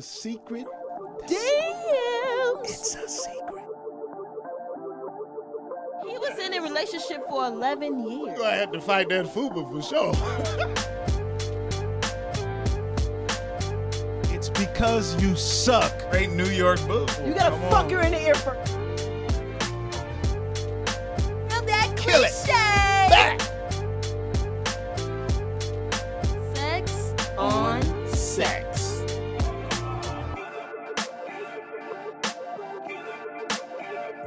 secret. Damn. It's a secret. He was in a relationship for 11 years. I had to fight that fupa for sure. It's because you suck. Great New York book. You gotta fuck her in the ear first. Feel that Kill it. cliche. Back. Sex on Sex.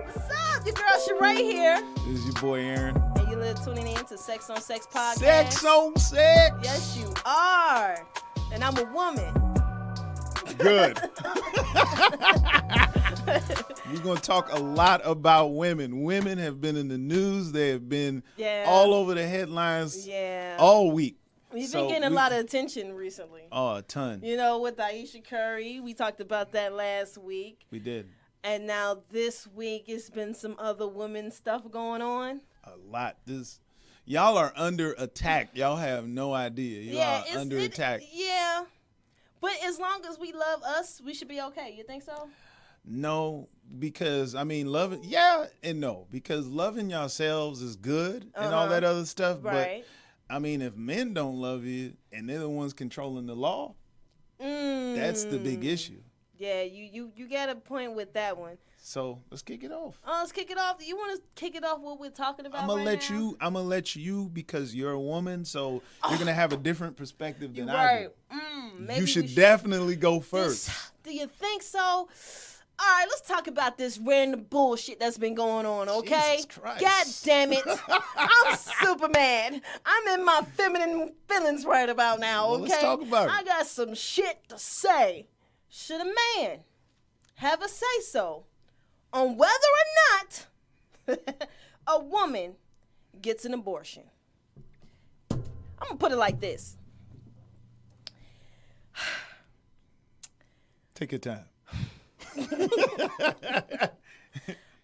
What's up? Your girl Sheree here. This is your boy Aaron. And you're tuning in to Sex on Sex podcast. Sex on sex. Yes, you are. And I'm a woman. Good. We're going to talk a lot about women. Women have been in the news. They have been all over the headlines all week. We've been getting a lot of attention recently. Oh, a ton. You know, with Aisha Curry, we talked about that last week. We did. And now this week, it's been some other women stuff going on. A lot. Y'all are under attack. Y'all have no idea. Y'all are under attack. Yeah. But as long as we love us, we should be okay. You think so? No, because, I mean, loving, yeah and no. Because loving yourselves is good and all that other stuff. Right. But, I mean, if men don't love you and they're the ones controlling the law, that's the big issue. Yeah, you got a point with that one. So let's kick it off. Let's kick it off. You want to kick it off what we're talking about I'm gonna let you because you're a woman, so you're gonna have a different perspective than I do. You should definitely go first. Do you think so? All right, let's talk about this random bullshit that's been going on, okay? Jesus Christ. God damn it. I'm super mad. I'm in my feminine feelings right about now, okay? Well, let's talk about it. I got some shit to say. Should a man have a say-so on whether or not a woman gets an abortion? I'm going to put it like this. Take your time.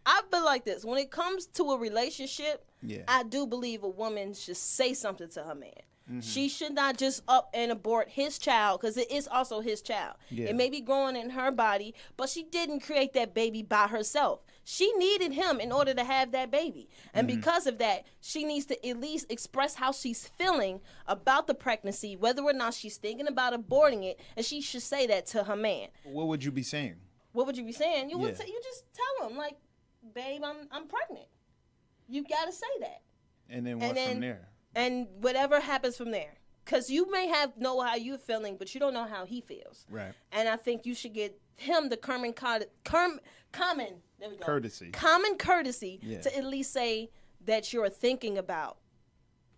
I feel like this. When it comes to a relationship, Yeah. I do believe a woman should say something to her man. She should not just up and abort his child, because it is also his child. Yeah. It may be growing in her body, but she didn't create that baby by herself. She needed him in order to have that baby. And because of that, she needs to at least express how she's feeling about the pregnancy, whether or not she's thinking about aborting it, and she should say that to her man. What would you be saying? What would you be saying? You would Yeah. say, you just tell him, like, babe, I'm pregnant. You got to say that. And then what from there? And whatever happens from there. Because you may know how you're feeling, but you don't know how he feels. Right. And I think you should get him the common Courtesy. Common courtesy Yeah. to at least say that you're thinking about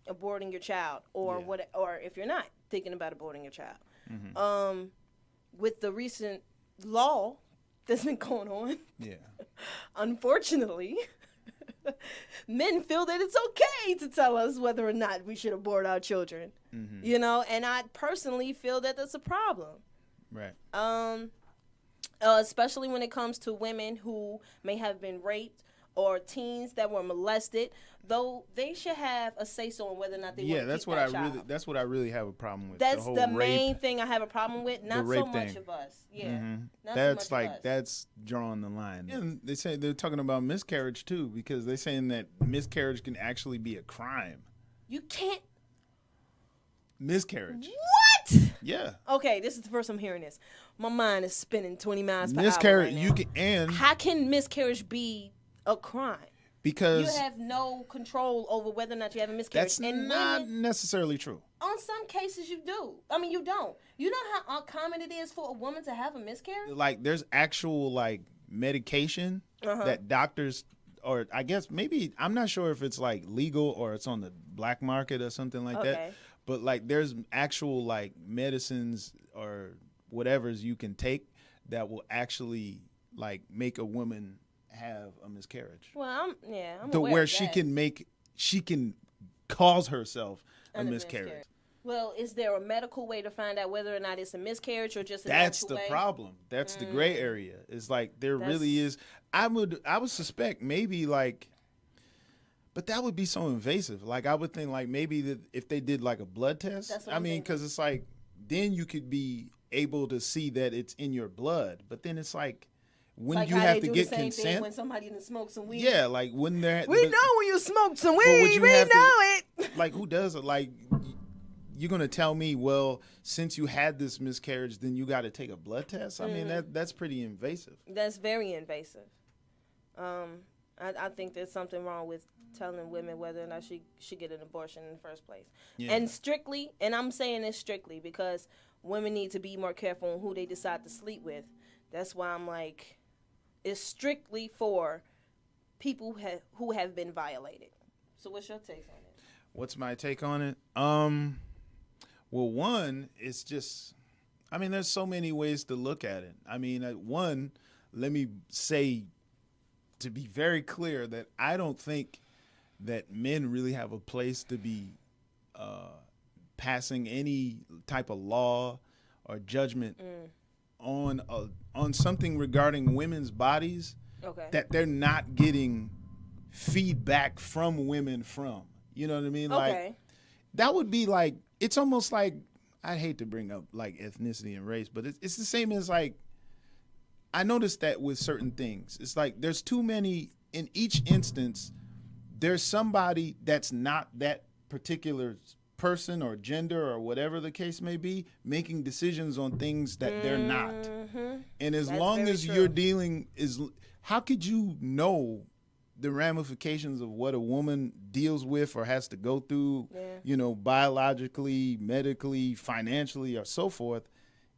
aborting your child, or or if you're not thinking about aborting your child. With the recent law that's been going on, unfortunately, men feel that it's okay to tell us whether or not we should abort our children. You know, and I personally feel that that's a problem. Right. Especially when it comes to women who may have been raped or teens that were molested, though they should have a say-so on whether or not they want to that's keep what that child. That's what I really have a problem with. That's whole the rape, main thing I have a problem with. Not so much thing. of us. Yeah. Not That's so much like of us. that's drawing the line. And they say they're talking about miscarriage too, because they're saying that miscarriage can actually be a crime. You can't. Miscarriage. What? Yeah. Okay, this is the first I'm hearing this. My mind is spinning 20 miles per Miscarriage. hour right You now. can and How can miscarriage be a crime? because You have no control over whether or not you have a miscarriage. that's and not women, necessarily true. on some cases, you do. I mean, you don't. You know how uncommon it is for a woman to have a miscarriage? Like there's actual like medication that doctors, or I guess maybe, I'm not sure if it's like legal or it's on the black market or something like that. But like there's actual like medicines or whatever's you can take that will actually like make a woman have a miscarriage. Well, I'm To aware where of she that. she can cause herself a miscarriage. Well, is there a medical way to find out whether or not it's a miscarriage or just a That's natural the way? problem. That's the gray area. It's like there really is. I would suspect maybe like, but that would be so invasive. Like I would think like maybe that if they did like a blood test. That's what I I'm mean, thinking. because it's like then you could be able to see that it's in your blood. But then it's like when like you have to get consent. When somebody done smoked some weed. Yeah, like when they're we know when you smoke some weed. We know it. Like who does it? Like you're gonna tell me, well, since you had this miscarriage, then you got to take a blood test. I mean, that's pretty invasive. That's very invasive. I think there's something wrong with telling women whether or not she should get an abortion in the first place. Yeah. And I'm saying this strictly because women need to be more careful on who they decide to sleep with. That's why I'm like, it's strictly for people who have been violated. So what's your take on it? What's my take on it? Well, one, it's just, I mean, there's so many ways to look at it. I mean, one, let me say, to be very clear, that I don't think that men really have a place to be passing any type of law or judgment on something regarding women's bodies that they're not getting feedback from women from. You know what I mean? Like that would be like, it's almost like, I hate to bring up like ethnicity and race, but it's the same as like, I noticed that with certain things. It's like there's too many, in each instance, there's somebody that's not that particular person or gender or whatever the case may be, making decisions on things that they're not. And as long as you're dealing, how could you know the ramifications of what a woman deals with or has to go through, you know, biologically, medically, financially, or so forth,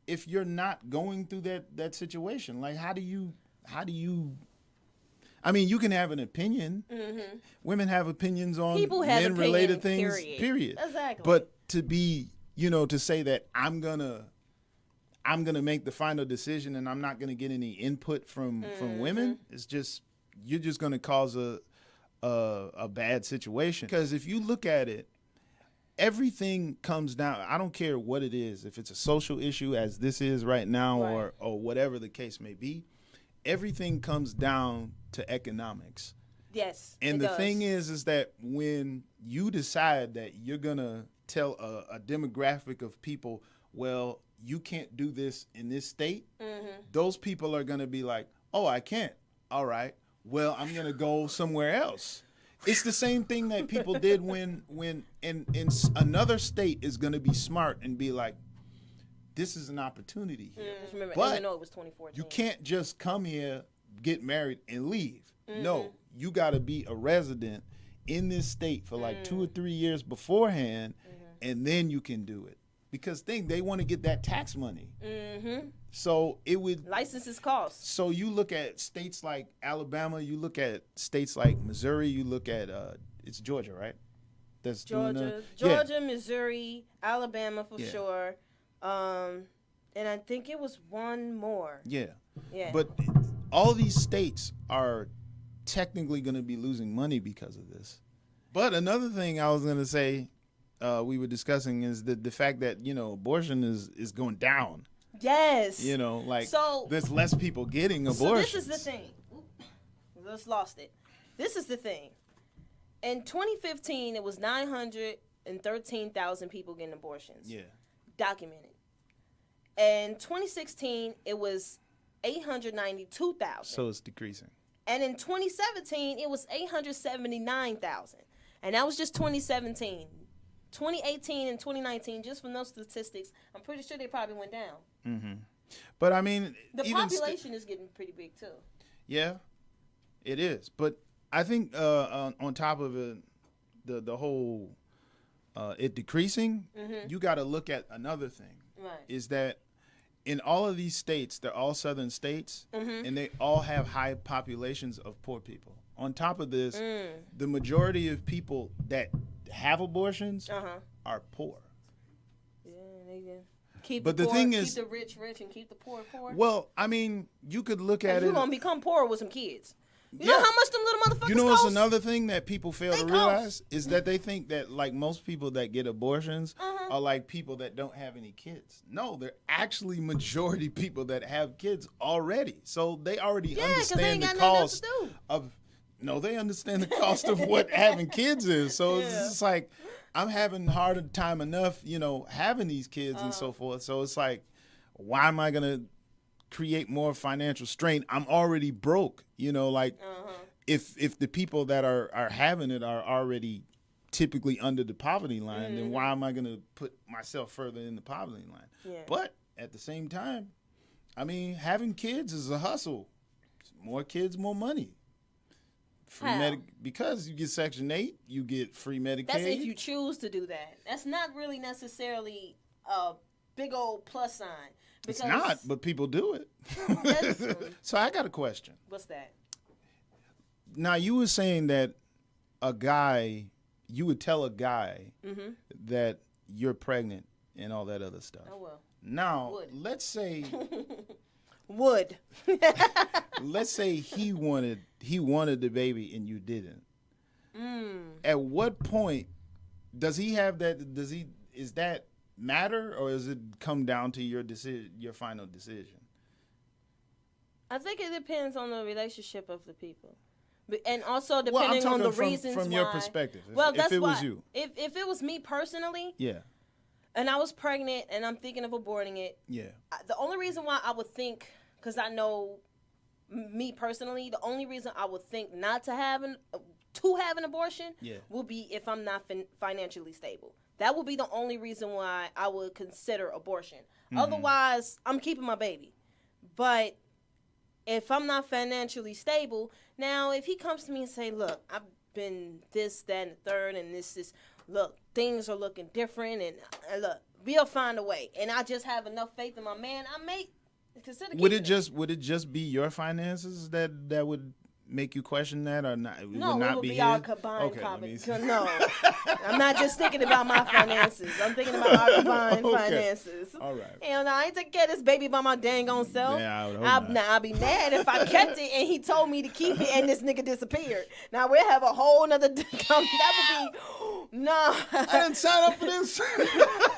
if you're not going through that situation? Like, how do you, I mean, you can have an opinion. Women have opinions on men-related things, period. Exactly. But to be, you know, to say that I'm gonna make the final decision and I'm not gonna get any input from women, it's just, you're just gonna cause a bad situation. Because if you look at it, everything comes down, I don't care what it is, if it's a social issue as this is right now, or whatever the case may be, everything comes down to economics. Yes. And the thing is that when you decide that you're gonna tell a demographic of people, well, you can't do this in this state, those people are gonna be like, oh, I can't. All right, well, I'm gonna go somewhere else. It's the same thing that people did when in another state is going to be smart and be like, this is an opportunity here. Remember, but even though it was 2014. You can't just come here, get married, and leave. No, you got to be a resident in this state for like 2 or 3 years beforehand, and then you can do it. Because they want to get that tax money. So it would... Licenses cost. So you look at states like Alabama, you look at states like Missouri, you look at, it's Georgia, right? That's Georgia, Missouri, Alabama for sure. And I think it was one more. Yeah. But all these states are technically going to be losing money because of this. But another thing I was going to say, we were discussing is the fact that, you know, abortion is going down. Yes. You know, like, so, there's less people getting abortions. So this is the thing. Just lost it. This is the thing. In 2015, it was 913,000 people getting abortions. Yeah. Documented. In 2016, it was 892,000. So it's decreasing. And in 2017, it was 879,000. And that was just 2017. 2018 and 2019, just from those statistics, I'm pretty sure they probably went down. But I mean, the population is getting pretty big too. Yeah, it is. But I think on top of it, the whole it decreasing, you got to look at another thing. Right. Is that in all of these states, they're all southern states, and they all have high populations of poor people. On top of this, the majority of people that have abortions are poor. Yeah, they do. Keep the rich rich and keep the poor poor. Well, I mean, you could look at it. You're gonna become poor with some kids. You know how much them little motherfuckers cost? You know what's another thing that people fail to realize is that they think that like most people that get abortions are like people that don't have any kids. No, they're actually majority people that have kids already. So they already understand the cost of. No, they understand the cost of what having kids is. So it's just like, I'm having harder time enough, you know, having these kids and so forth. So it's like, why am I gonna create more financial strain? I'm already broke. Like if the people that are having it are already typically under the poverty line, then why am I gonna put myself further in the poverty line? Yeah. But at the same time, I mean, having kids is a hustle. More kids, more money. Because you get Section 8, you get free Medicaid. That's if you choose to do that. That's not really necessarily a big old plus sign. It's not, but people do it. So I got a question. What's that? Now, you were saying that you would tell a guy that you're pregnant and all that other stuff. I will. Now, let's say... Let's say he wanted the baby and you didn't. At what point does he have that? Is that matter, or does it come down to your decision, your final decision? I think it depends on the relationship of the people, and also depending on the reasons from your perspective. If it was you, if it was me personally, yeah. And I was pregnant and I'm thinking of aborting it. Yeah. The only reason why I would think, because I know me personally, the only reason I would think not to have an abortion will be if I'm not financially stable. That would be the only reason why I would consider abortion. Otherwise, I'm keeping my baby. But if I'm not financially stable, now if he comes to me and say, look, I've been this, that, and the third, and this is... Look, things are looking different, and look, we'll find a way. And I just have enough faith in my man. I may consider. Would it just be your finances that would make you question that, or not? It would be our combined No, I'm not just thinking about my finances. I'm thinking about our combined finances. All right. And I ain't take care of this baby by my dang own self. Yeah, I would hope not. I'd be mad if I kept it and he told me to keep it and this nigga disappeared. Now we'll have a whole nother. That would be. No. I didn't sign up for this.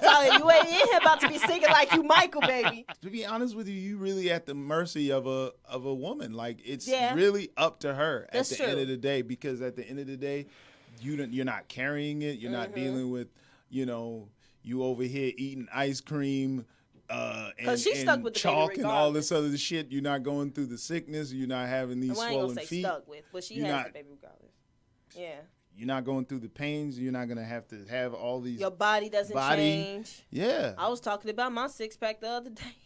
Tyler, you ain't in here about to be singing like you Michael, baby. To be honest with you, you really at the mercy of a woman. Like, it's really up to her at the end of the day, because at the end of the day, you're not carrying it. You're not dealing with, you over here eating ice cream and stuck with the chalk and all this other shit. You're not going through the sickness. You're not having these swollen feet. I ain't gonna say stuck with, but she has the baby regardless. Yeah. You're not going through the pains. You're not going to have all these... Your body doesn't change. Yeah. I was talking about my six-pack the other day.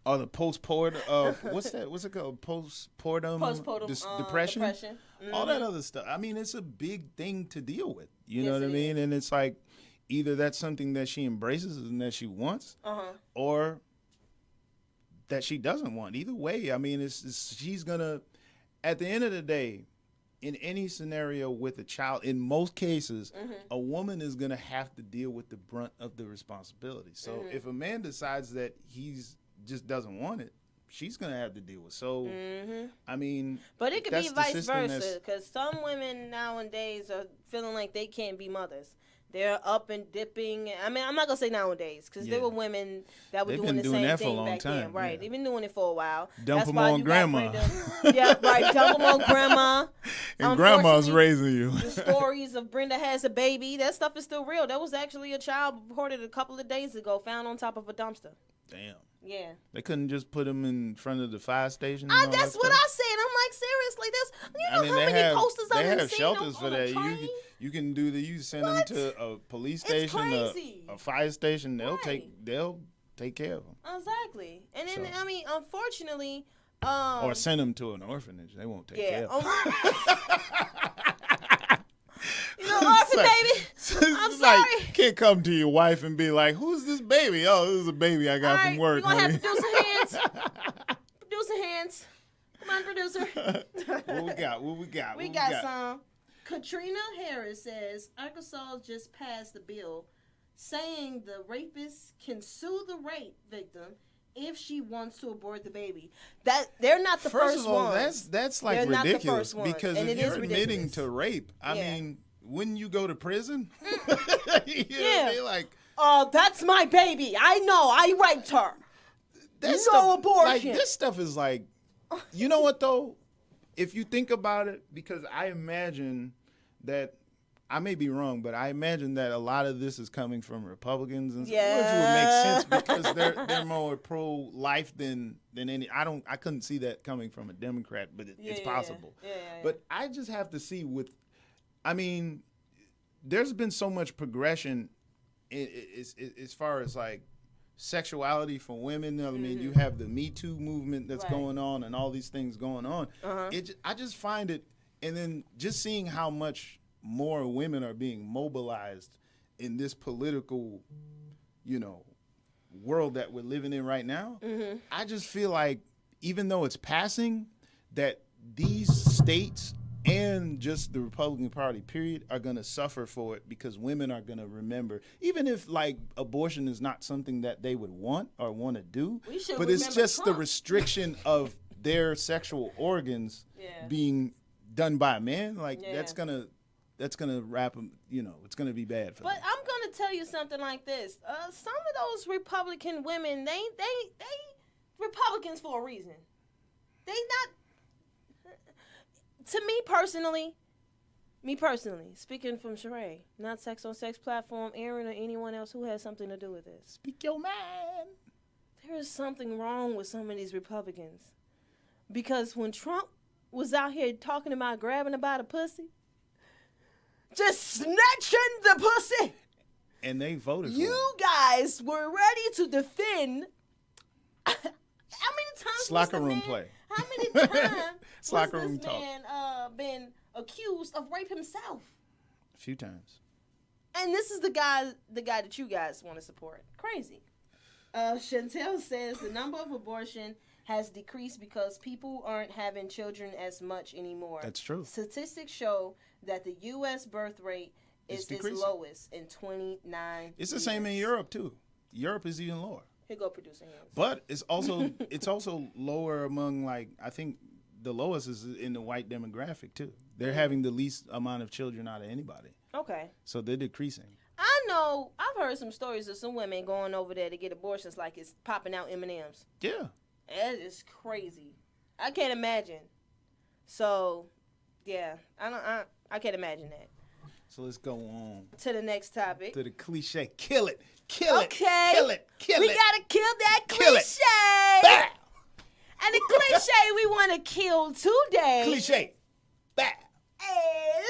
Oh, the postpartum... what's that? What's it called? Postpartum depression? All that other stuff. I mean, it's a big thing to deal with. You know what I mean? And it's like, either that's something that she embraces and that she wants, or that she doesn't want. Either way, I mean, she's going to... At the end of the day... In any scenario with a child, in most cases, a woman is going to have to deal with the brunt of the responsibility. So if a man decides that he's just doesn't want it, she's going to have to deal with it. So, I mean... But it could be vice versa, because some women nowadays are feeling like they can't be mothers. They're up and dipping. I mean, I'm not going to say nowadays, because there were women that were doing the same thing back then. Right. They've been doing it for a while. Dump them on grandma. Yeah, right. Dump them on grandma. And grandma's raising you. The stories of Brenda has a baby, that stuff is still real. There was actually a child reported a couple of days ago found on top of a dumpster. Damn. Yeah. They couldn't just put him in front of the fire station? That's what I said. I'm like, seriously, how many posters I've seen? They have shelters for that. You can do that. You send them to a police station, a fire station. They'll take care of them. Exactly. And then, I mean, unfortunately... or send them to an orphanage. They won't take care of them. Orphan baby. I'm sorry. Like, can't come to your wife and be like, "Who's this baby?" Oh, this is a baby I got from work. We're gonna have producer hands. Producer hands. Come on, producer. What we got? We got some. Katrina Harris says Arkansas just passed a bill saying the rapist can sue the rape victim if she wants to abort the baby. That they're not the first of all, ones. That's like ridiculous, because if you're admitting to rape, I mean, wouldn't you go to prison? You know what I mean? Like, that's my baby. I know. I raped her. That's no abortion. Like, this stuff is like, you know what though? If you think about it, because I imagine that I may be wrong, but I imagine that a lot of this is coming from Republicans, and Yeah. which would make sense because they're more pro-life than any. I couldn't see that coming from a Democrat, but it's possible. Yeah. But I just have to see I mean, there's been so much progression as far as like sexuality for women. I mean, you have the Me Too movement that's going on and all these things going on. I just find it, and then just seeing how much more women are being mobilized in this political, world that we're living in right now. I just feel like even though it's passing, that these states and just the Republican Party, period, are going to suffer for it because women are going to remember, even if like abortion is not something that they would want or want to do, but it's just Trump. The restriction of their sexual organs being done by a man. Like that's gonna wrap them. It's gonna be bad for them. But I'm gonna tell you something like this. Some of those Republican women, they Republicans for a reason. They not. To me personally, speaking from Sheree, not Sex on Sex platform, Aaron, or anyone else who has something to do with this. Speak your mind. There is something wrong with some of these Republicans. Because when Trump was out here talking about grabbing about a pussy, just snatching the pussy, and they voted for you guys were ready to defend. How many times Slacker room play? How many times Slacker was room this talk. man been accused of rape himself? A few times. And this is the guy that you guys want to support. Crazy. Chantel says the number of abortion has decreased because people aren't having children as much anymore. That's true. Statistics show that the U.S. birth rate is its lowest in 29 It's years. the same in Europe, too. Europe is even lower. Here go producer hands. But it's also lower among, like, I think the lowest is in the white demographic, too. They're having the least amount of children out of anybody. Okay. So they're decreasing. I know. I've heard some stories of some women going over there to get abortions like it's popping out M&Ms. Yeah. That is crazy. I can't imagine. So, yeah. I can't imagine that. So let's go on to the next topic. To the cliche. Kill it. Kill it. Okay. Kill it. Kill it. We gotta kill that Kill cliche. It. Bah! And the cliche we want to kill today. Cliche. Bah!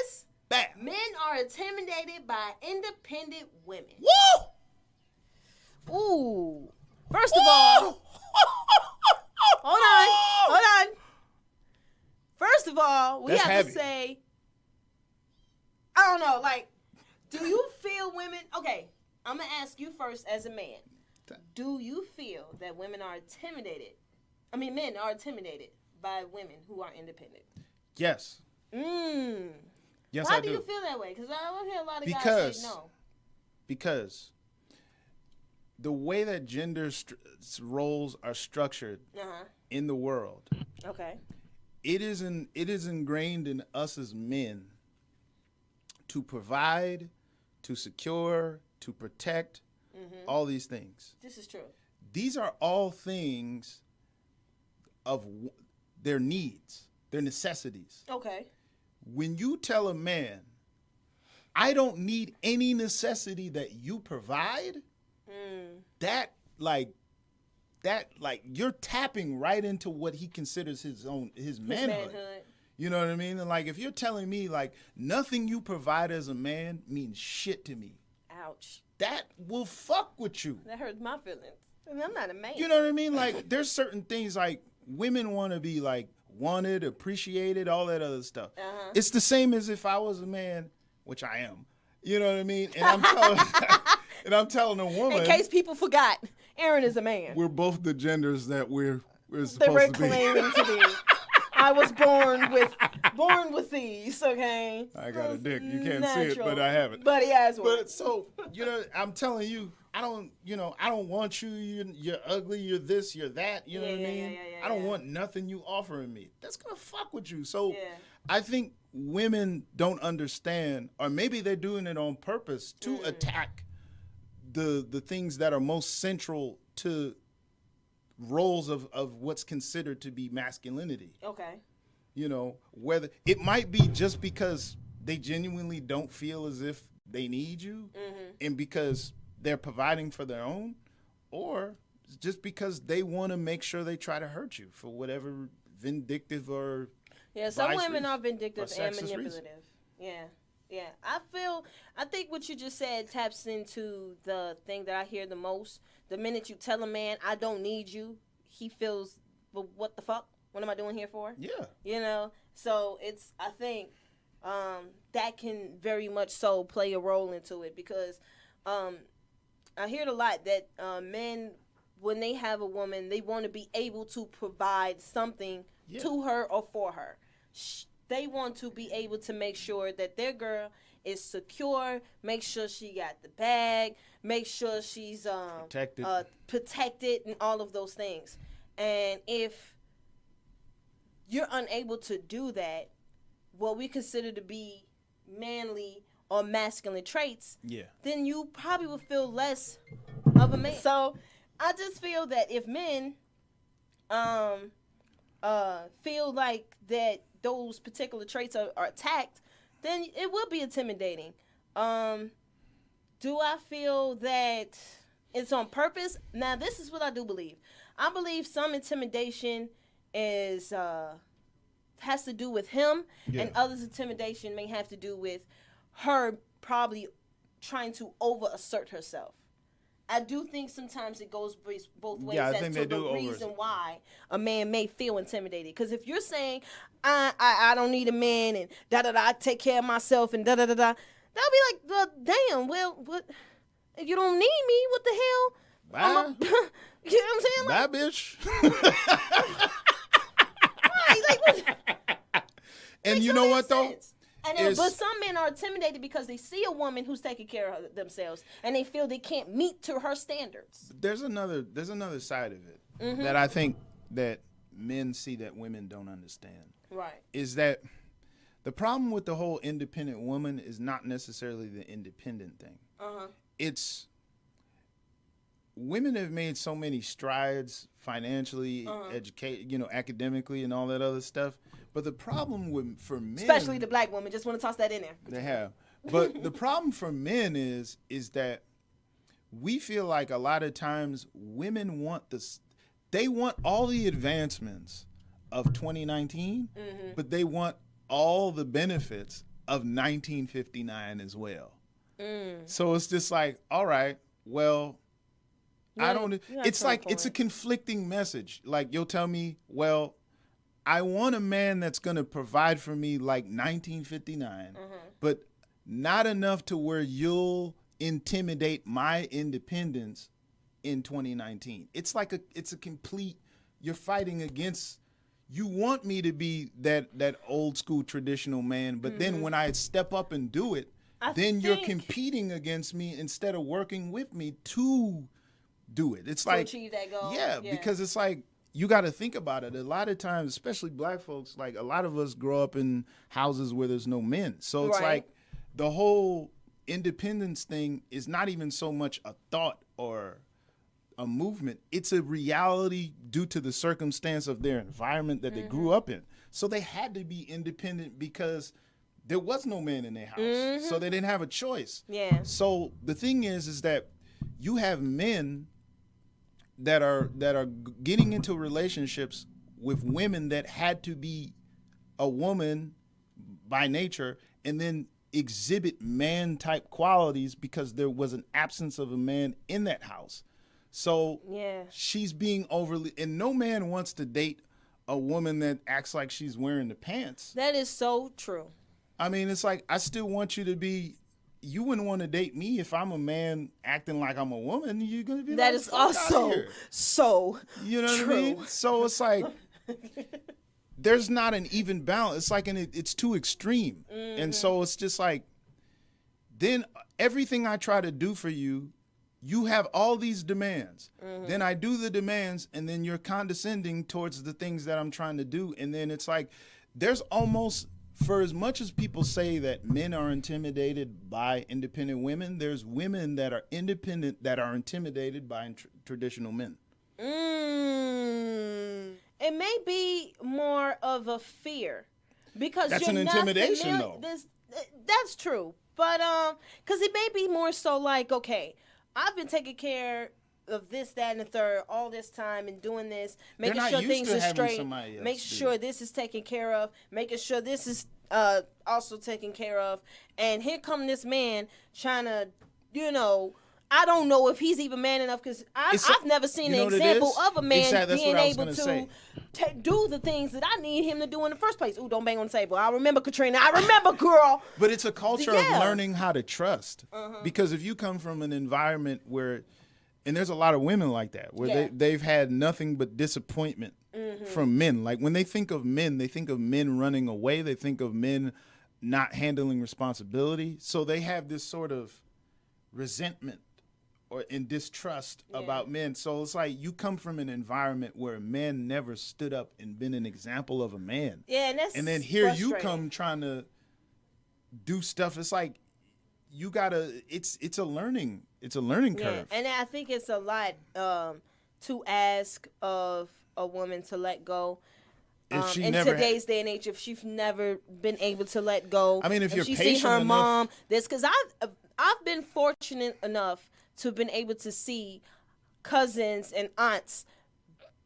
Is bah! Men are intimidated by independent women. Woo! Ooh. First of all, hold on. First of all, we have to say, I don't know, like, do you feel women, okay, I'm going to ask you first as a man. Do you feel that men are intimidated by women who are independent? Yes. Yes, Why I do. Why do you feel that way? Because I hear a lot of guys say no. Because the way that gender roles are structured in the world, it is ingrained in us as men to provide, to secure, to protect, all these things. This is true. These are all things of their needs, their necessities. Okay. When you tell a man, I don't need any necessity that you provide, that you're tapping right into what he considers his manhood. You know what I mean? And like, if you're telling me like nothing you provide as a man means shit to me. Ouch. That will fuck with you. That hurts my feelings. I mean, I'm not a man. You know what I mean? Like, there's certain things like women want to be like wanted, appreciated, all that other stuff. It's the same as if I was a man, which I am. You know what I mean? And I'm telling a woman. In case people forgot, Aaron is a man. We're both the genders that we're supposed to be. Claiming to be. I was born with these, okay? I got a dick. You can't see it, but I have it. But he has one. But so, I'm telling you, I don't want you. You're ugly. You're this. You're that. You know what I mean? I don't want nothing you offering me. That's gonna fuck with you. So, I think women don't understand, or maybe they're doing it on purpose to attack the things that are most central to roles of what's considered to be masculinity. Okay. Whether it might be just because they genuinely don't feel as if they need you, and because they're providing for their own, or just because they want to make sure they try to hurt you for whatever vindictive or some women are vindictive and manipulative. Yeah. I think what you just said taps into the thing that I hear the most. The minute you tell a man, I don't need you, he feels, well, what the fuck? What am I doing here for? Yeah. So I think that can very much so play a role into it, because I hear it a lot that men, when they have a woman, they want to be able to provide something to her or for her. They want to be able to make sure that their girl is secure, make sure she got the bag, make sure she's protected and all of those things. And if you're unable to do that, what we consider to be manly or masculine traits, then you probably will feel less of a man. So I just feel that if men feel like that those particular traits are attacked, then it will be intimidating. Do I feel that it's on purpose? Now, this is what I do believe. I believe some intimidation is has to do with him, and others' intimidation may have to do with her probably trying to over-assert herself. I do think sometimes it goes both ways as to the reason why a man may feel intimidated. Because if you're saying, I don't need a man, and I take care of myself, and they'll be like, well, damn, well, what? If you don't need me, what the hell? Bye. You know what I'm saying? Bye, bitch. Right, like, what? And you know what, though? But some men are intimidated because they see a woman who's taking care of themselves, and they feel they can't meet to her standards. There's another side of it that I think that men see that women don't understand. Right. Is that the problem with the whole independent woman is not necessarily the independent thing. It's women have made so many strides financially, academically, and all that other stuff. But the problem for men, especially the black women, just want to toss that in there. They have. But the problem for men is that we feel like a lot of times women want this. They want all the advancements of 2019, but they want all the benefits of 1959 as well. So it's just like, all right, well, I don't. It's like it's a conflicting message. Like you'll tell me, well, I want a man that's going to provide for me like 1959, but not enough to where you'll intimidate my independence in 2019. It's like it's a complete, you're fighting against, you want me to be that old school traditional man, but then when I step up and do it, you're competing against me instead of working with me to do it. It's like, achieve that goal. Yeah, because it's like, you got to think about it. A lot of times, especially black folks, like a lot of us grow up in houses where there's no men. So it's like the whole independence thing is not even so much a thought or a movement. It's a reality due to the circumstance of their environment that they grew up in. So they had to be independent because there was no man in their house. So they didn't have a choice. Yeah. So the thing is that you have men that are getting into relationships with women that had to be a woman by nature and then exhibit man type qualities because there was an absence of a man in that house. So she's being overly, and no man wants to date a woman that acts like she's wearing the pants. That is so true. I mean, it's like, I still want you to be, you wouldn't want to date me if I'm a man acting like I'm a woman. You're going to be that is also so you know true. What I mean? So it's like, there's not an even balance. It's like, it's too extreme. And so it's just like, then everything I try to do for you, you have all these demands. Then I do the demands, and then you're condescending towards the things that I'm trying to do. And then it's like, there's almost, for as much as people say that men are intimidated by independent women, there's women that are independent that are intimidated by traditional men. It may be more of a fear because that's an intimidation, though. that's true. But because it may be more so like, okay, I've been taking care of this, that, and the third all this time and doing this, making sure things are straight, make sure this is taken care of, making sure this is also taken care of, and here come this man trying to, I don't know if he's even man enough, because I've never seen an example of a man being able to do the things that I need him to do in the first place. Ooh, don't bang on the table. I remember, Katrina. I remember, girl. But it's a culture of learning how to trust. Because if you come from an environment where, and there's a lot of women like that, where they've had nothing but disappointment from men. Like when they think of men running away. They think of men not handling responsibility. So they have this sort of resentment or in distrust about men. So it's like you come from an environment where men never stood up and been an example of a man. Yeah, and then here you come trying to do stuff. It's like you gotta. It's a learning curve. And I think it's a lot to ask of a woman to let go. In today's day and age, if she's never been able to let go. I mean, if you're she patient see her enough, mom, this, because I've been fortunate enough to have been able to see cousins and aunts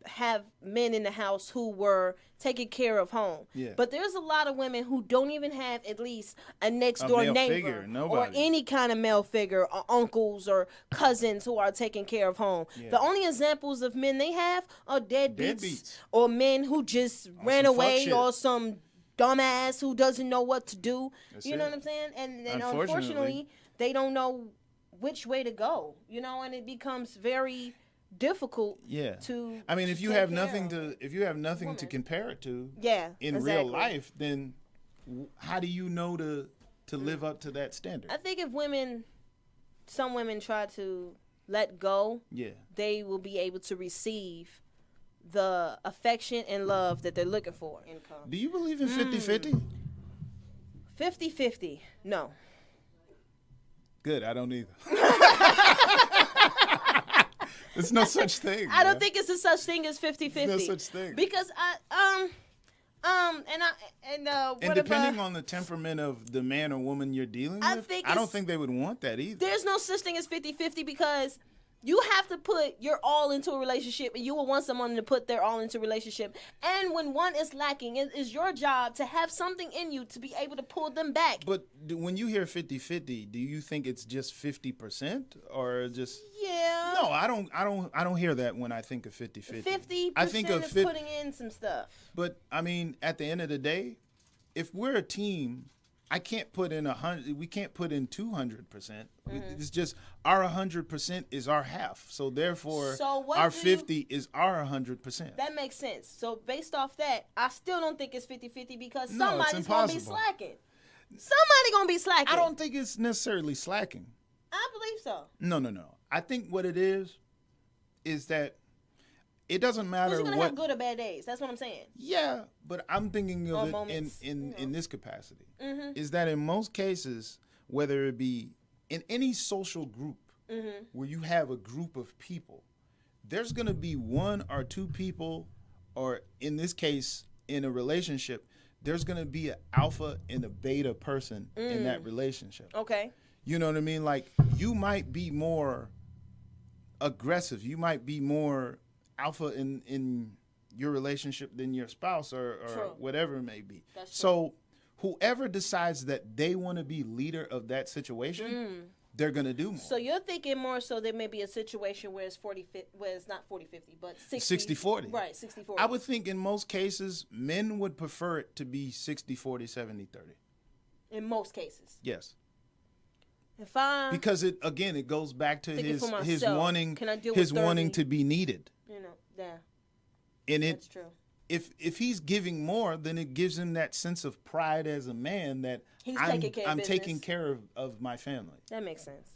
have men in the house who were taking care of home. Yeah. But there's a lot of women who don't even have at least a next door neighbor or any kind of male figure, or uncles or cousins who are taking care of home. Yeah. The only examples of men they have are deadbeats or men who just ran away, or some dumbass who doesn't know what to do. You know what I'm saying? And unfortunately, they don't know which way to go, and it becomes very difficult to I mean, if you have nothing to compare it to in real life, then how do you know to live up to that standard? I think if some women try to let go, they will be able to receive the affection and love that they're looking for. Do you believe in 50-50? 50-50, no. Good, I don't either. There's no such thing. I don't think it's a such thing as 50-50. There's no such thing. Because and depending on the temperament of the man or woman you're dealing with, I don't think they would want that either. There's no such thing as 50-50, because you have to put your all into a relationship, and you will want someone to put their all into a relationship. And when one is lacking, it is your job to have something in you to be able to pull them back. But when you hear 50-50, do you think it's just 50% or just? Yeah. No, I don't hear that when I think of 50-50. 50% I think of putting in some stuff. But I mean, at the end of the day, if we're a team, I can't put in 100. We can't put in 200%. It's just our 100% is our half. So therefore, our 50 is our 100%. That makes sense. So based off that, I still don't think it's 50-50, because somebody's gonna be slacking. Somebody gonna be slacking. I don't think it's necessarily slacking. I believe so. No. I think what it is that it doesn't matter you're gonna have good or bad days. That's what I'm saying. Yeah, but I'm thinking of it in this capacity. Is that in most cases, whether it be in any social group where you have a group of people, there's gonna be one or two people, or in this case, in a relationship, there's gonna be an alpha and a beta person in that relationship. Okay. You know what I mean? Like, you might be more aggressive. You might be more alpha in your relationship than your spouse or whatever it may be. So whoever decides that they want to be leader of that situation, they're going to do more. So you're thinking more so there may be a situation where it's not 40-50, but 60-40. Right, 60-40. I would think in most cases, men would prefer it to be 60-40, 70-30. In most cases? Yes. Because it goes back to his wanting to be needed. And that's true. If he's giving more, then it gives him that sense of pride as a man that I'm taking care of my family. That makes sense.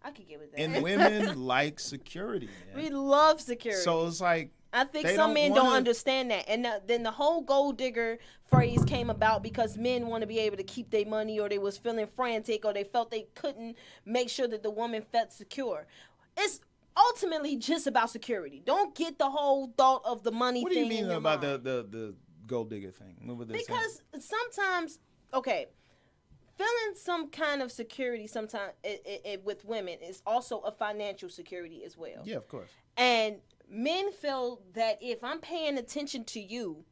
I could get with that. And women like security, man. We love security. So it's like, I think some men don't understand that. And then the whole gold digger phrase came about because men want to be able to keep their money, or they was feeling frantic, or they felt they couldn't make sure that the woman felt secure. It's ultimately just about security. Don't get the whole thought of the money thing in your mind. What do you mean about the gold digger thing? Because sometimes, okay, feeling some kind of security sometimes with women is also a financial security as well. Yeah, of course. And men feel that if I'm paying attention to you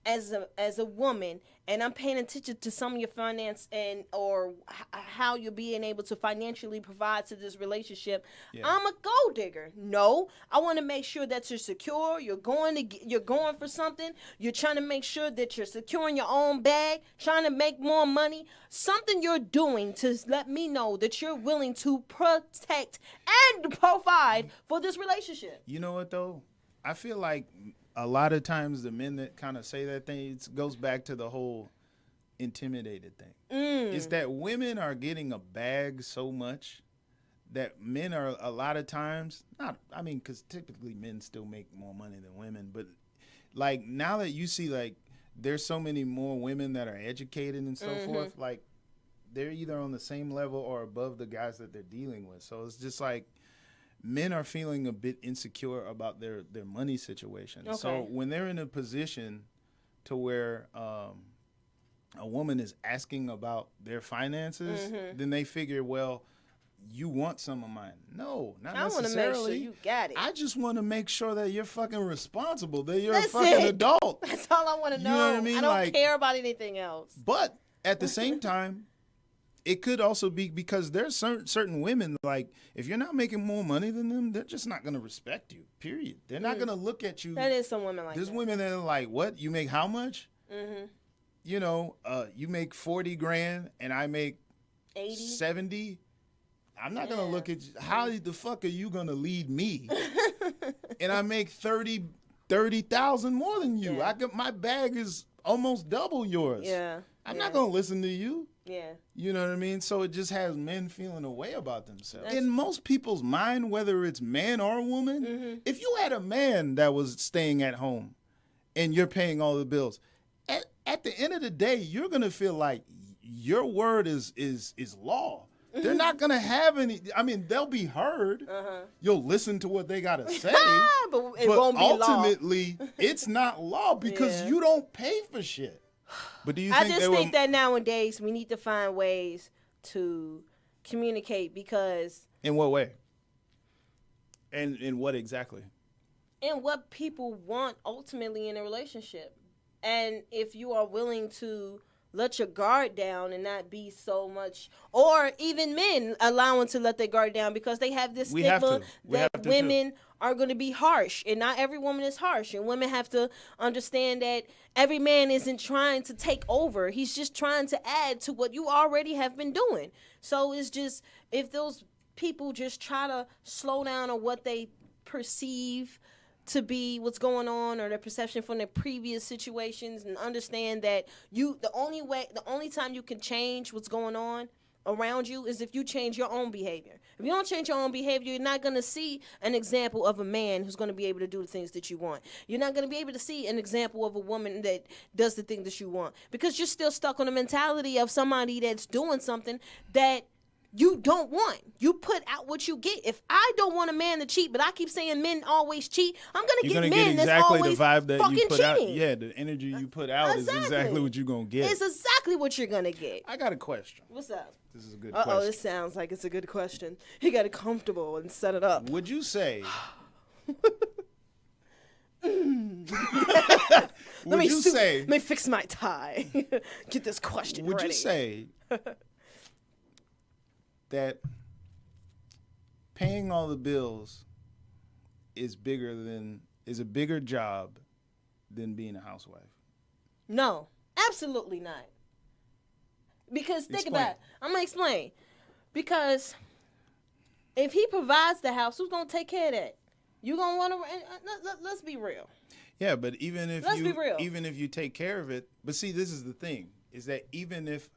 as a woman, and I'm paying attention to some of your finance or how you're being able to financially provide to this relationship, I'm a gold digger. No, I want to make sure that you're secure. You're going for something. You're trying to make sure that you're securing your own bag, trying to make more money. Something you're doing to let me know that you're willing to protect and provide for this relationship. You know what though? I feel like a lot of times the men that kind of say that thing, it goes back to the whole intimidated thing. It's that women are getting a bag so much that men are a lot of times, because typically men still make more money than women, but like now that you see like there's so many more women that are educated and so forth, like they're either on the same level or above the guys that they're dealing with. So it's just like, men are feeling a bit insecure about their money situation. Okay. So when they're in a position to where a woman is asking about their finances, then they figure, well, you want some of mine. No, not necessarily. I want to make sure you got it. I just want to make sure that you're fucking responsible, that you're a fucking adult. That's all I want to know. You know what I mean? I don't care about anything else. But at the same time, it could also be because there's certain women, like, if you're not making more money than them, they're just not going to respect you, period. They're not going to look at you. That is some women like There's that. women that are like, what? You make how much? You know, you make 40 grand and I make 80, 70. I'm not going to look at you. How the fuck are you going to lead me? And I make 30,000 more than you. Yeah. My bag is almost double yours. Yeah. I'm not going to listen to you. Yeah. You know what I mean? So it just has men feeling a way about themselves. In most people's mind, whether it's man or woman, if you had a man that was staying at home and you're paying all the bills, at the end of the day, you're going to feel like your word is law. They're not going to have any, they'll be heard. You'll listen to what they got to say. but it won't be ultimately, it's not law because you don't pay for shit. But do you think I just think that nowadays we need to find ways to communicate because... In what way? And in what exactly? In what people want ultimately in a relationship. And if you are willing to let your guard down and not be so much... Or even men allowing to let their guard down because they have this stigma that women are going to be harsh. And not every woman is harsh. And women have to understand that every man isn't trying to take over. He's just trying to add to what you already have been doing. So it's just, if those people just try to slow down on what they perceive to be what's going on or their perception from their previous situations and understand that the only time you can change what's going on around you is if you change your own behavior. If you don't change your own behavior, you're not going to see an example of a man who's going to be able to do the things that you want. You're not going to be able to see an example of a woman that does the thing that you want because you're still stuck on the mentality of somebody that's doing something that you don't want. You put out what you get. If I don't want a man to cheat, but I keep saying men always cheat, I'm going to get men that's always the vibe that fucking you put cheating. Out. Yeah, the energy you put out is exactly what you're going to get. It's exactly what you're going to get. I got a question. What's up? This is a good question. This sounds like it's a good question. He got it comfortable and set it up. Would you say... Let me fix my tie. Get this question ready. Would you say that paying all the bills is a bigger job than being a housewife? No, absolutely not. Because think about it. I'm going to explain. Because if he provides the house, who's going to take care of that? You're going to want to... Let's be real. Yeah, but even if you take care of it... But see, this is the thing, is that even if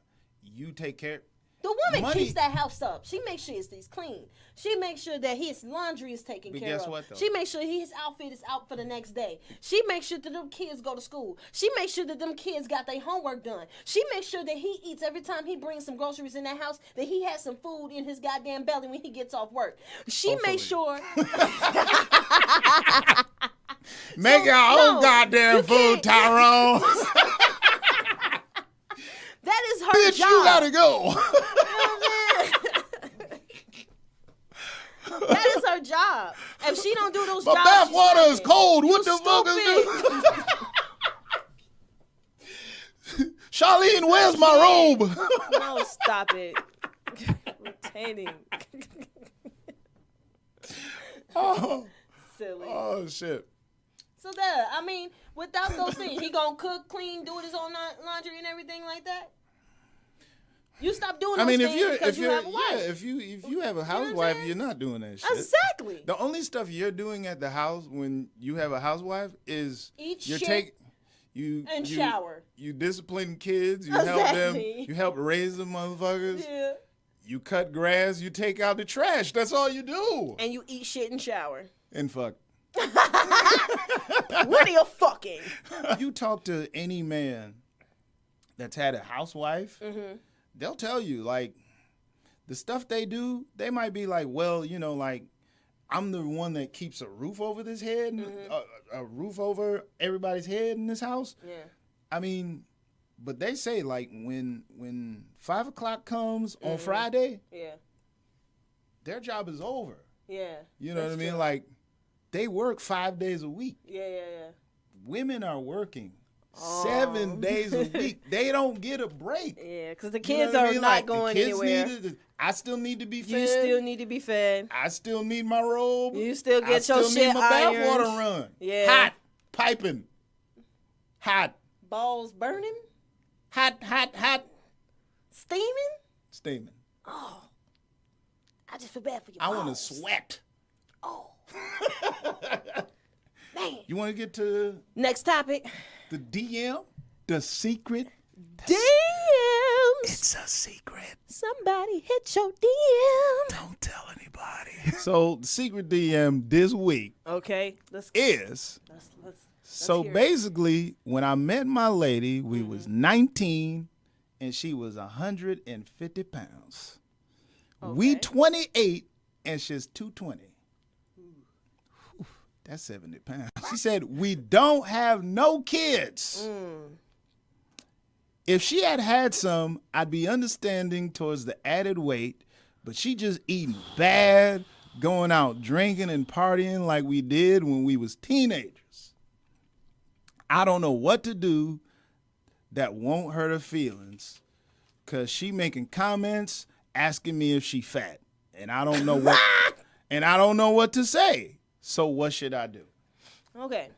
you take care... The woman keeps that house up. She makes sure it's clean. She makes sure that his laundry is taken care of. Guess what, though? She makes sure his outfit is out for the next day. She makes sure that them kids go to school. She makes sure that them kids got their homework done. She makes sure that he eats every time he brings some groceries in that house, that he has some food in his goddamn belly when he gets off work. She makes sure... Make your own goddamn food, Tyrone. That is her bitch, job. you gotta go. You know what I'm saying? That is her job. If she don't do those My jobs, bath water is cold. What the fuck is this? Charlene, where's my robe? No, stop it. Retaining. Oh. Silly. Oh, shit. So that, I mean, without those things, he gonna cook, clean, do his own laundry and everything like that? You stop doing those things because you have a wife. Yeah, if you have a housewife, you're not doing that shit. Exactly. The only stuff you're doing at the house when you have a housewife is shower. You discipline kids. You Exactly. help them. You help raise them motherfuckers. Yeah. You cut grass. You take out the trash. That's all you do. And you eat shit and shower. And fuck. Plenty of fucking. You talk to any man that's had a housewife, they'll tell you, like, the stuff they do, they might be like, well, you know, like, I'm the one that keeps a roof over this head, a roof over everybody's head in this house. Yeah. I mean, but they say, like, when 5 o'clock comes on Friday, their job is over. Yeah. You know what I mean? True. Like, they work 5 days a week. Yeah. Women are working 7 days a week. They don't get a break. Yeah, because the kids are not going anywhere. I still need to be fed. You still need to be fed. I still need my robe. You still get your shit ironed. I still need my bathwater run. Yeah. Hot. Piping. Hot. Balls burning. Hot. Steaming. Oh. I just feel bad for you. I want to sweat. Oh. Man. You want to get to next topic? The DM, the secret DMs. It's a secret. Somebody hit your DM. Don't tell anybody. So the secret DM this week. Okay, let's basically, when I met my lady, we was 19 and she was 150 pounds. Okay. We 28 and she's 220. That's 70 pounds. She said, we don't have no kids. If she had some, I'd be understanding towards the added weight, but she just eating bad, going out drinking and partying like we did when we was teenagers. I don't know what to do that won't hurt her feelings, because she making comments asking me if she fat, and I don't know what to say. So what should I do? Okay.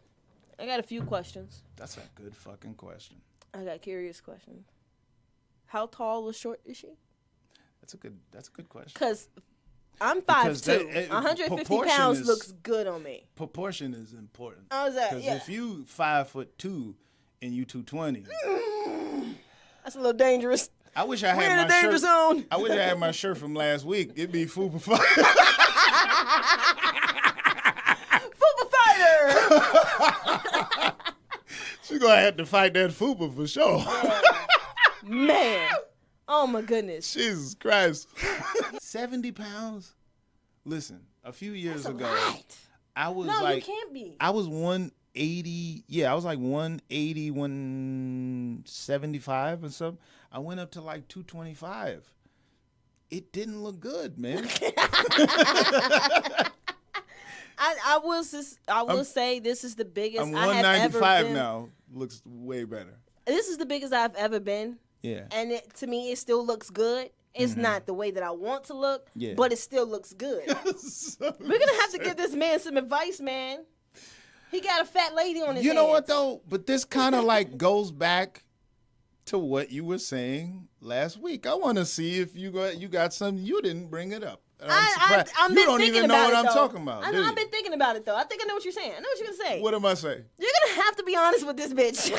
I got a few questions. That's a good fucking question. I got curious questions. How tall or short is she? That's a good question. Because I'm 5'2". 150 pounds looks good on me. Proportion is important. How's that? Because if you 5'2" and you 220. That's a little dangerous. I wish I had my shirt. Zone. I wish I had my shirt from last week. It'd be Fupa Fighter. Fupa Fighter. She's gonna have to fight that Fupa for sure. Yeah. Man. Oh my goodness. Jesus Christ. 70 pounds? Listen, a few years ago, I was you can't be. I was 180. Yeah, I was like 180, 175 or something. I went up to like 225. It didn't look good, man. I will say this is the biggest I'm I have ever been. 195 now. Looks way better. This is the biggest I've ever been. Yeah. And to me, it still looks good. It's not the way that I want to look, but it still looks good. We're going to have to give this man some advice, man. He got a fat lady on his You know what, though? But this kind of like goes back to what you were saying last week. I want to see if you got something. You didn't bring it up. I'm you don't even know what I'm talking about. I've been thinking about it, though. I think I know what you're saying. I know what you're going to say. What am I saying? You're going to have to be honest with this bitch.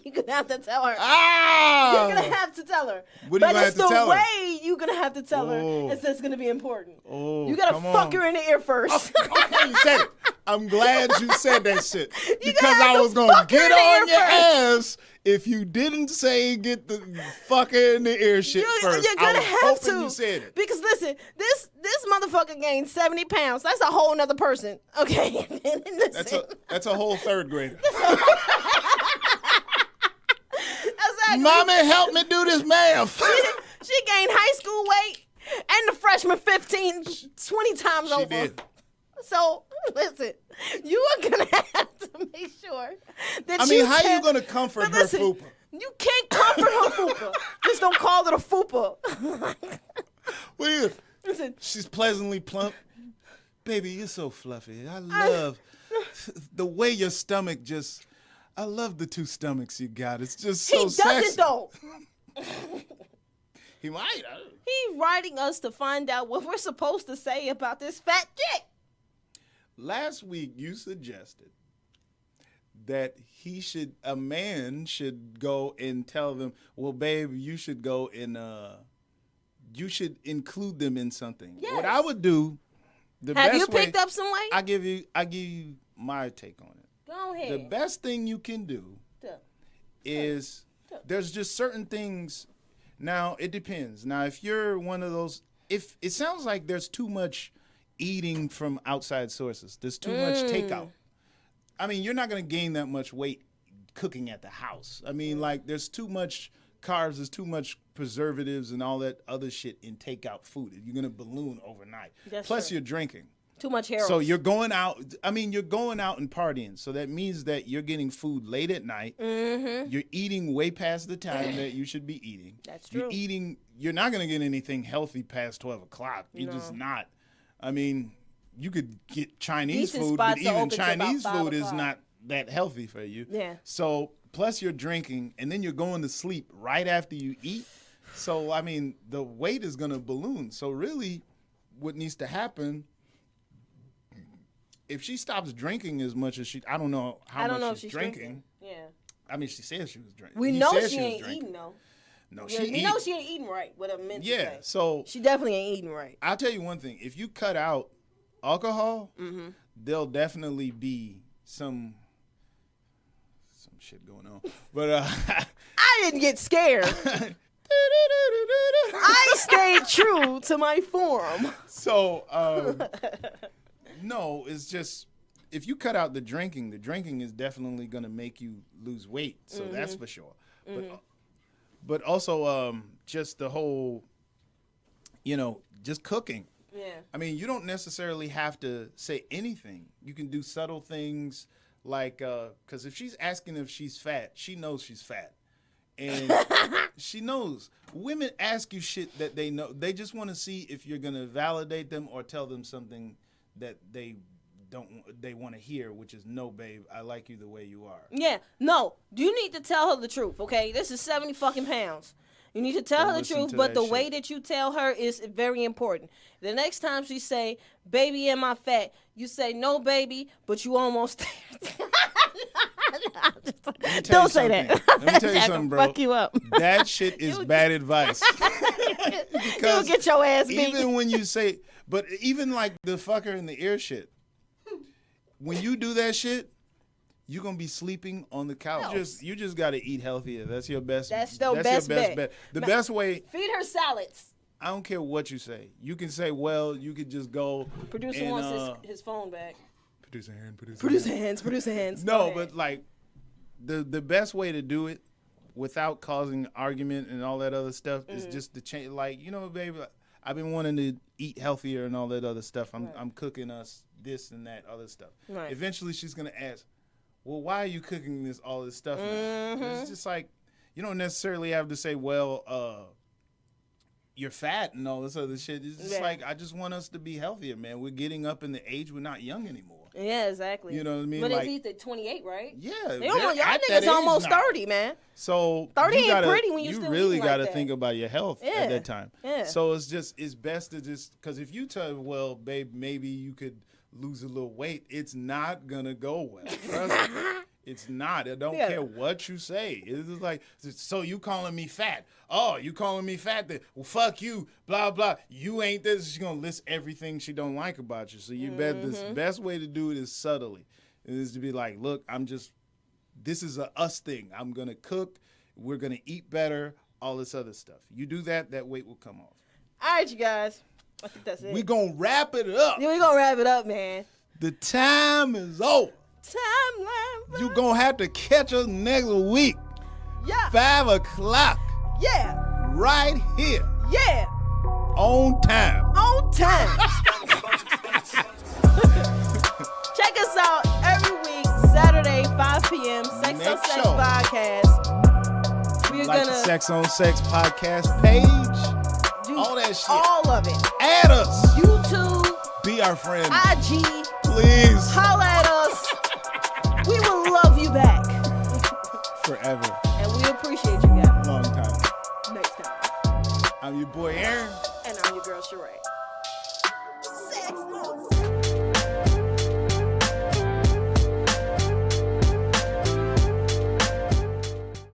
You're going to have to tell her. Ah! You're going to have to tell her. What are you going to have to tell her? But it's the way you're going to have to tell her. It's going to be important. Oh, you got to fuck her in the ear first. Okay, you said it. I'm glad you said that shit. Because I was going to get on your ass if you didn't say get the fucker in the ear shit first. You're going to have to. You said it. Because listen, this motherfucker gained 70 pounds. That's a whole nother person. Okay? That's a whole third grader. Exactly. Mommy, help me do this math. She gained high school weight and the freshman 15, 20 times over. Did. So, listen, you are going to have to make sure that how you going to comfort her fupa? You can't comfort her fupa. Just don't call it a fupa. Well, Listen, she's pleasantly plump. Baby, you're so fluffy. I love the way your stomach just... I love the 2 stomachs you got. It's just so sexy. He doesn't, though. He might. He's writing us to find out what we're supposed to say about this fat chick. Last week, you suggested that a man should go and tell them, well, babe, you should go and, you should include them in something. Yes. What I would do, Have you picked up some weight? I give you my take on it. Go ahead. The best thing you can do is there's just certain things. Now, it depends. Now, if you're one of those, if it sounds like there's too much eating from outside sources, there's too much takeout. I mean, you're not going to gain that much weight cooking at the house. I mean, like, there's too much carbs, there's too much preservatives and all that other shit in takeout food. You're going to balloon overnight. Plus, you're drinking. Too much heroin. So you're going out. You're going out and partying. So that means that you're getting food late at night. Mm-hmm. You're eating way past the time that you should be eating. That's true. You're not going to get anything healthy past 12 o'clock. You're just not. I mean, you could get Chinese food, but even Chinese food is not that healthy for you. Yeah. So plus you're drinking, and then you're going to sleep right after you eat. So, I mean, the weight is going to balloon. So really what needs to happen, if she stops drinking as much as I don't know how much she's drinking. Yeah. I mean, she said she was drinking. We know she ain't eating, though. No, we know she ain't eating right, what I meant to say. Yeah, so... She definitely ain't eating right. I'll tell you one thing. If you cut out alcohol, there'll definitely be some shit going on. But I didn't get scared. I stayed true to my form. So, no, it's just, if you cut out the drinking is definitely going to make you lose weight. So that's for sure. But also, just the whole, just cooking. Yeah. I mean, you don't necessarily have to say anything. You can do subtle things like, because if she's asking if she's fat, she knows she's fat. And she knows. Women ask you shit that they know. They just want to see if you're going to validate them or tell them something that they want to hear, which is, no, babe, I like you the way you are. Yeah. No. You need to tell her the truth, okay? This is 70 fucking pounds. You need to tell her the truth, but the way that you tell her is very important. The next time she say, baby, am I fat? You say, no, baby, but you almost there. Don't say that. Let me tell you something, bro. Fuck you up. That shit is bad advice. You'll get your ass beat. Even when you say, but even like the fucker in the ear shit, when you do that shit, you're going to be sleeping on the couch. You just got to eat healthier. That's your best. That's your best bet. The best way. Feed her salads. I don't care what you say. You can say, well, you could just go. Producer wants his phone back. Producer hands. No, but like the best way to do it without causing argument and all that other stuff is just to change. Like, baby, I've been wanting to eat healthier and all that other stuff. I'm cooking us this and that other stuff. Right. Eventually, she's gonna ask, well, why are you cooking all this stuff now? It's just like, you don't necessarily have to say, well, you're fat and all this other shit. It's just like, I just want us to be healthier, man. We're getting up in the age. We're not young anymore. Yeah, exactly. You know what I mean? But like, he's at 28, right? Yeah. Y'all niggas almost 30, man. So 30 ain't pretty when you really got to like think about your health at that time. Yeah. So it's best to just, because if you tell, well, babe, maybe you could lose a little weight, it's not going to go well. Trust me. It's not. I don't care what you say. It's just like, so you calling me fat? Oh, you calling me fat? Then, well, fuck you, blah, blah. You ain't this. She's going to list everything she don't like about you. So you bet the best way to do it is subtly. It is to be like, look, this is a us thing. I'm going to cook. We're going to eat better, all this other stuff. You do that weight will come off. All right, you guys. I think that's it. We're going to wrap it up. Yeah, we're going to wrap it up, man. The time is over. Timeline. You're going to have to catch us next week. Yeah. 5 o'clock. Yeah. Right here. Yeah. On time. On time. Check us out every week, Saturday, 5 p.m. Sex on Sex podcast. We're like gonna the Sex on Sex podcast page. All that shit. All of it. Add us. YouTube. Be our friend. IG. Please. Holla at us. We will love you back. Forever. And we appreciate you guys. Long time. Next time. I'm your boy Aaron. And I'm your girl Sheree.